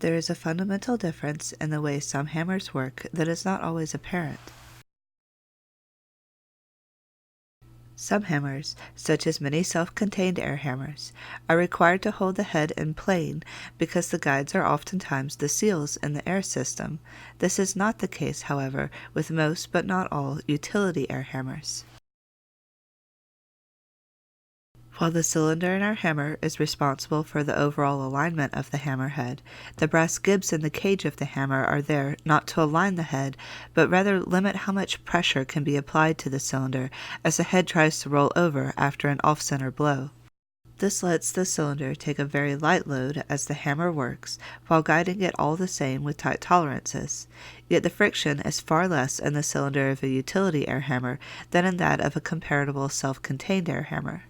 There is a fundamental difference in the way some hammers work that is not always apparent. Some hammers, such as many self-contained air hammers, are required to hold the head in plane because the guides are oftentimes the seals in the air system. This is not the case, however, with most but not all utility air hammers. While the cylinder in our hammer is responsible for the overall alignment of the hammer head, the brass gibs in the cage of the hammer are there not to align the head, but rather limit how much pressure can be applied to the cylinder as the head tries to roll over after an off-center blow. This lets the cylinder take a very light load as the hammer works, while guiding it all the same with tight tolerances. Yet the friction is far less in the cylinder of a utility air hammer than in that of a comparable self-contained air hammer.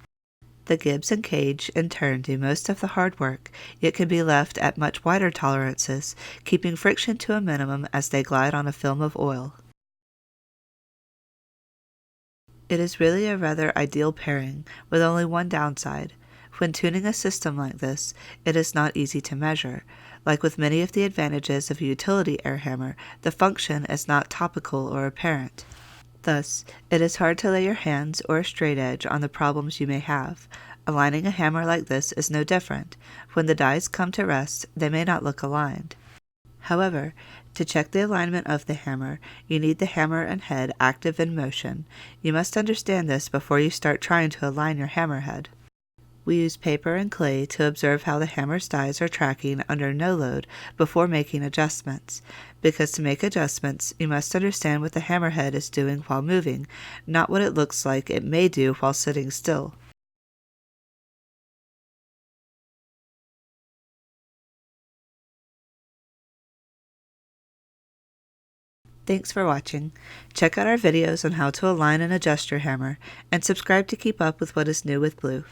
The gibs and cage, in turn, do most of the hard work, yet can be left at much wider tolerances, keeping friction to a minimum as they glide on a film of oil. It is really a rather ideal pairing, with only one downside. When tuning a system like this, it is not easy to measure. Like with many of the advantages of a utility air hammer, the function is not topical or apparent. Thus, it is hard to lay your hands or a straight edge on the problems you may have. Aligning a hammer like this is no different. When the dies come to rest, they may not look aligned. However, to check the alignment of the hammer, you need the hammer and head active in motion. You must understand this before you start trying to align your hammer head. We use paper and clay to observe how the hammer's dies are tracking under no load before making adjustments, because to make adjustments, you must understand what the hammerhead is doing while moving, not what it looks like it may do while sitting still. Thanks for watching. Check out our videos on how to align and adjust your hammer, and subscribe to keep up with what is new with Blue.